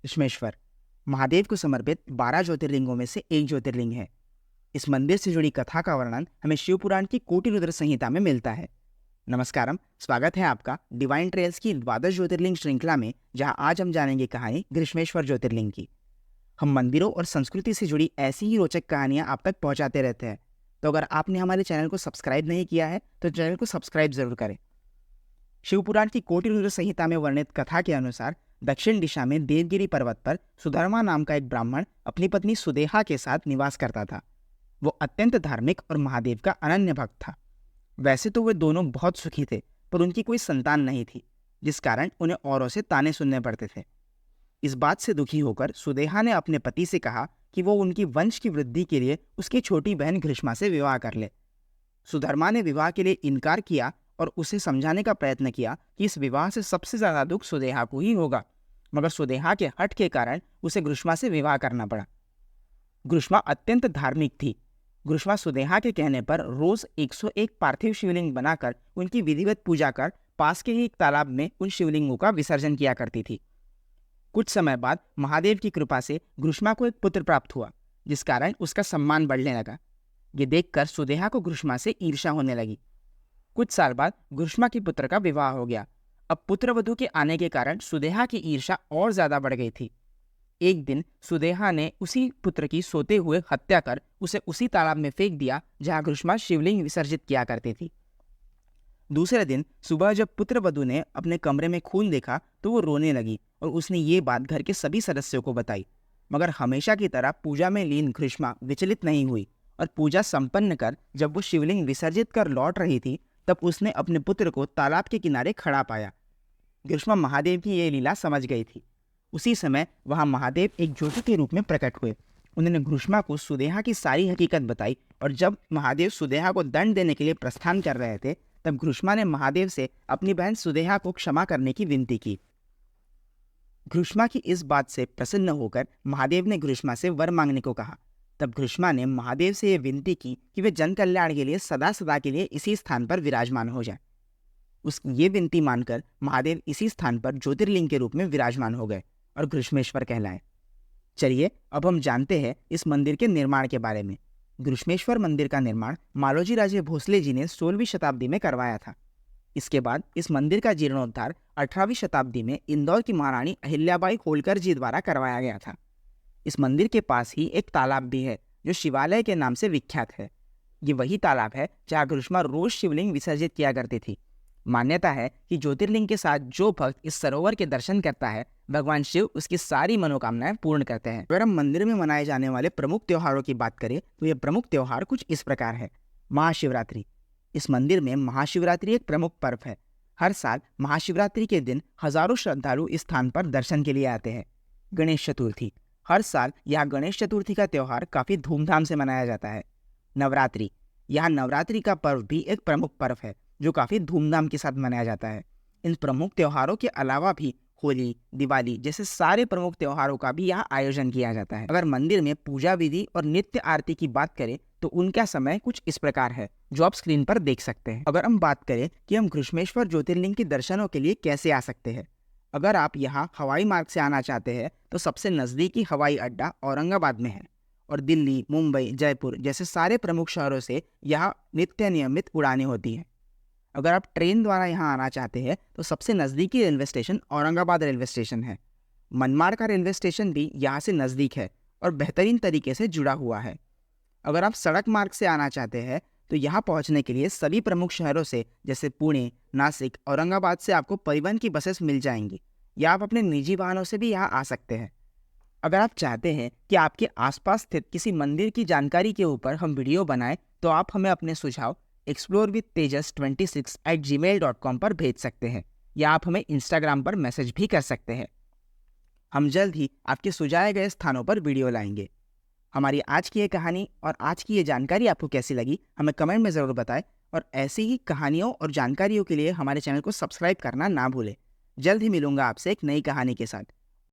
घृष्मेश्वर महादेव को समर्पित 12 ज्योतिर्लिंगों में से एक ज्योतिर्लिंग है। इस मंदिर से जुड़ी कथा का वर्णन हमें शिव पुराण की कोटि रुद्र संहिता में मिलता है। नमस्कारम, स्वागत है आपका डिवाइन ट्रेल्स की द्वादश ज्योतिर्लिंग श्रृंखला में, जहां आज हम जानेंगे कहानी घृष्मेश्वर ज्योतिर्लिंग की। हम मंदिरों और संस्कृति से जुड़ी ऐसी ही रोचक कहानियां आप तक पहुंचाते रहते हैं, तो अगर आपने हमारे चैनल को सब्सक्राइब नहीं किया है तो चैनल को सब्सक्राइब जरूर करें। शिवपुराण की कोटि रुद्र संहिता में वर्णित कथा के अनुसार दक्षिण दिशा में देवगिरी पर्वत पर सुधर्मा नाम का एक ब्राह्मण अपनी पत्नी सुदेहा के साथ निवास करता था। वो अत्यंत धार्मिक और महादेव का अनन्य भक्त था। वैसे तो वे दोनों बहुत सुखी थे, पर उनकी कोई संतान नहीं थी, जिस कारण उन्हें औरों से ताने सुनने पड़ते थे। इस बात से दुखी होकर सुदेहा ने अपने पति से कहा कि वो उनकी वंश की वृद्धि के लिए उसकी छोटी बहन घृष्मा से विवाह कर ले। सुधर्मा ने विवाह के लिए इनकार किया और उसे समझाने का प्रयत्न किया कि इस विवाह से सबसे ज्यादा दुख सुदेहा को ही होगा, मगर सुदेहा के हठ के कारण उसे घृष्मा से विवाह करना पड़ा। घृष्मा अत्यंत धार्मिक थी। घृष्मा सुदेहा के कहने पर रोज 101 पार्थिव शिवलिंग बनाकर उनकी विधिवत पूजा कर पास के ही एक तालाब में उन शिवलिंगों का विसर्जन किया करती थी। कुछ समय बाद महादेव की कृपा से घृष्मा को एक पुत्र प्राप्त हुआ, जिस कारण उसका सम्मान बढ़ने लगा। ये देखकर सुदेहा को घृष्मा से ईर्ष्या होने लगी। कुछ साल बाद घृष्मा के पुत्र का विवाह हो गया। अब पुत्रवधू के आने के कारण सुदेहा की ईर्ष्या और ज्यादा बढ़ गई थी। एक दिन सुदेहा ने उसी पुत्र की सोते हुए हत्या कर उसे उसी तालाब में फेंक दिया जहां घृष्मा शिवलिंग विसर्जित किया करती थी। दूसरे दिन सुबह जब पुत्रवधू ने अपने कमरे में खून देखा तो वो रोने लगी और उसने ये बात घर के सभी सदस्यों को बताई। मगर हमेशा की तरह पूजा में लीन घृष्मा विचलित नहीं हुई और पूजा संपन्न कर जब वो शिवलिंग विसर्जित कर लौट रही थी, तब उसने अपने पुत्र को तालाब के किनारे खड़ा पाया। घृष्मा महादेव की ये लीला समझ गई थी। उसी समय वहां महादेव एक ज्योति के रूप में प्रकट हुए। उन्होंने घृष्मा को सुदेहा की सारी हकीकत बताई और जब महादेव सुदेहा को दंड देने के लिए प्रस्थान कर रहे थे, तब घृष्मा ने महादेव से अपनी बहन सुदेहा को क्षमा करने की विनती की। घृष्मा की इस बात से प्रसन्न होकर महादेव ने घृष्मा से वर मांगने को कहा। तब घृष्मा ने महादेव से यह विनती की कि वे जन कल्याण के लिए सदा सदा के लिए इसी स्थान पर विराजमान हो जाए। उसकी ये विनती मानकर महादेव इसी स्थान पर ज्योतिर्लिंग के रूप में विराजमान हो गए और घृष्मेश्वर कहलाए। चलिए अब हम जानते हैं इस मंदिर के निर्माण के बारे में। घृष्मेश्वर मंदिर का निर्माण मालोजी राजे भोसले जी ने 16वीं शताब्दी में करवाया था। इसके बाद इस मंदिर का जीर्णोद्धार 18वीं शताब्दी में इंदौर की महारानी अहिल्याबाई होलकर जी द्वारा करवाया गया था। इस मंदिर के पास ही एक तालाब भी है जो शिवालय के नाम से विख्यात है। ये वही तालाब है जहाँ घृष्मा रोज शिवलिंग विसर्जित किया करती थी। मान्यता है कि ज्योतिर्लिंग के साथ जो भक्त इस सरोवर के दर्शन करता है, भगवान शिव उसकी सारी मनोकामनाएं पूर्ण करते हैं। अगर हम मंदिर में मनाए जाने वाले प्रमुख त्योहारों की बात करें तो ये प्रमुख त्योहार कुछ इस प्रकार है। महाशिवरात्रि। इस मंदिर में महाशिवरात्रि एक प्रमुख पर्व है। हर साल महाशिवरात्रि के दिन हजारों श्रद्धालु इस स्थान पर दर्शन के लिए आते हैं। गणेश चतुर्थी। हर साल यहाँ गणेश चतुर्थी का त्यौहार काफी धूमधाम से मनाया जाता है। नवरात्रि। यहाँ नवरात्रि का पर्व भी एक प्रमुख पर्व है जो काफी धूमधाम के साथ मनाया जाता है। इन प्रमुख त्योहारों के अलावा भी होली, दिवाली जैसे सारे प्रमुख त्योहारों का भी यहाँ आयोजन किया जाता है। अगर मंदिर में पूजा विधि और नित्य आरती की बात करें तो उनका समय कुछ इस प्रकार है जो आप स्क्रीन पर देख सकते हैं। अगर हम बात करें कि हम घृष्मेश्वर ज्योतिर्लिंग के दर्शनों के लिए कैसे आ सकते हैं, अगर आप यहाँ हवाई मार्ग से आना चाहते हैं तो सबसे नज़दीकी हवाई अड्डा औरंगाबाद में है और दिल्ली, मुंबई, जयपुर जैसे सारे प्रमुख शहरों से यहाँ नित्य नियमित उड़ानें होती हैं। अगर आप ट्रेन द्वारा यहाँ आना चाहते हैं तो सबसे नज़दीकी railway station Aurangabad railway station है। मनमाड़ का रेलवे स्टेशन भी यहाँ से नज़दीक है और बेहतरीन तरीके से जुड़ा हुआ है। अगर आप सड़क मार्ग से आना चाहते हैं तो यहाँ पहुँचने के लिए सभी प्रमुख शहरों से जैसे पुणे, नासिक, औरंगाबाद से आपको परिवहन की बसेस मिल जाएंगी या आप अपने निजी वाहनों से भी यहाँ आ सकते हैं। अगर आप चाहते हैं कि आपके आसपास स्थित किसी मंदिर की जानकारी के ऊपर हम वीडियो बनाएं तो आप हमें अपने सुझाव explorewithtejas26@gmail.com पर भेज सकते हैं या आप हमें इंस्टाग्राम पर मैसेज भी कर सकते हैं। हम जल्द ही आपके सुझाए गए स्थानों पर वीडियो लाएंगे। हमारी आज की ये कहानी और आज की ये जानकारी आपको कैसी लगी हमें कमेंट में ज़रूर बताएं और ऐसी ही कहानियों और जानकारियों के लिए हमारे चैनल को सब्सक्राइब करना ना भूलें। जल्द ही मिलूंगा आपसे एक नई कहानी के साथ।